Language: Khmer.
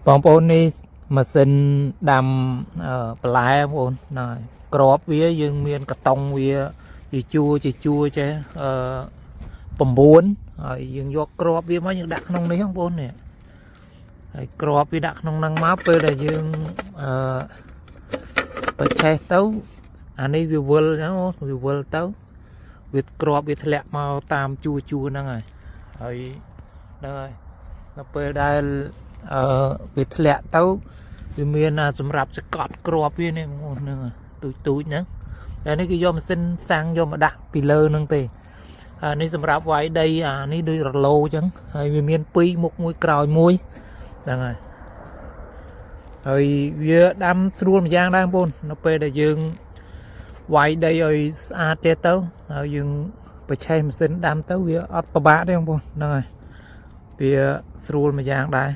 បងប្អូននេះម៉ាស៊ីនដាំបន្លែបងប្អូនហ្នឹងហើយក្របវាយើងមានកតុងវាជាជួរចេះ9ហើយយើងយកក្របវាមកយើងដាក់ក្នុងនេះបងប្អូននេះហើយក្របវាដាក់ក្នុងហ្នឹងមកពេលដែលយើងបច្ឆេះទៅអានេះវាវិលអញ្ចឹងវាវិលទៅវាក្របវាធ្លាក់មកតាមជួរហ្នឹងហើយហ្នឹងហើយដល់ពេលដែលវាធ្លាក់ទៅវាមានសម្រាប់សកត់ក្របវានេះបងប្អូនហ្នឹងទូចហ្នឹងតែនេះគឺយកម៉ាស៊ីនសាំងយកមកដាក់ពីលើហ្នឹងទេនេះសម្រាប់វាយដីអានេះដូចរឡូអញ្ចឹងហើយវាមាន2មុខមួយក្រោយមួយហ្នឹងហើយវាដាំស្រួលម្យ៉ាងដែរបងប្អូននៅពេលដែលយើងវាយដីឲ្យស្អាតចេះទៅហើយយើងបច្ឆេះម៉ាស៊ីនដាំទៅវាអត់ពិបាកទេបងប្អូនហ្នឹងហើយវាស្រួលម្យ៉ាងដែរ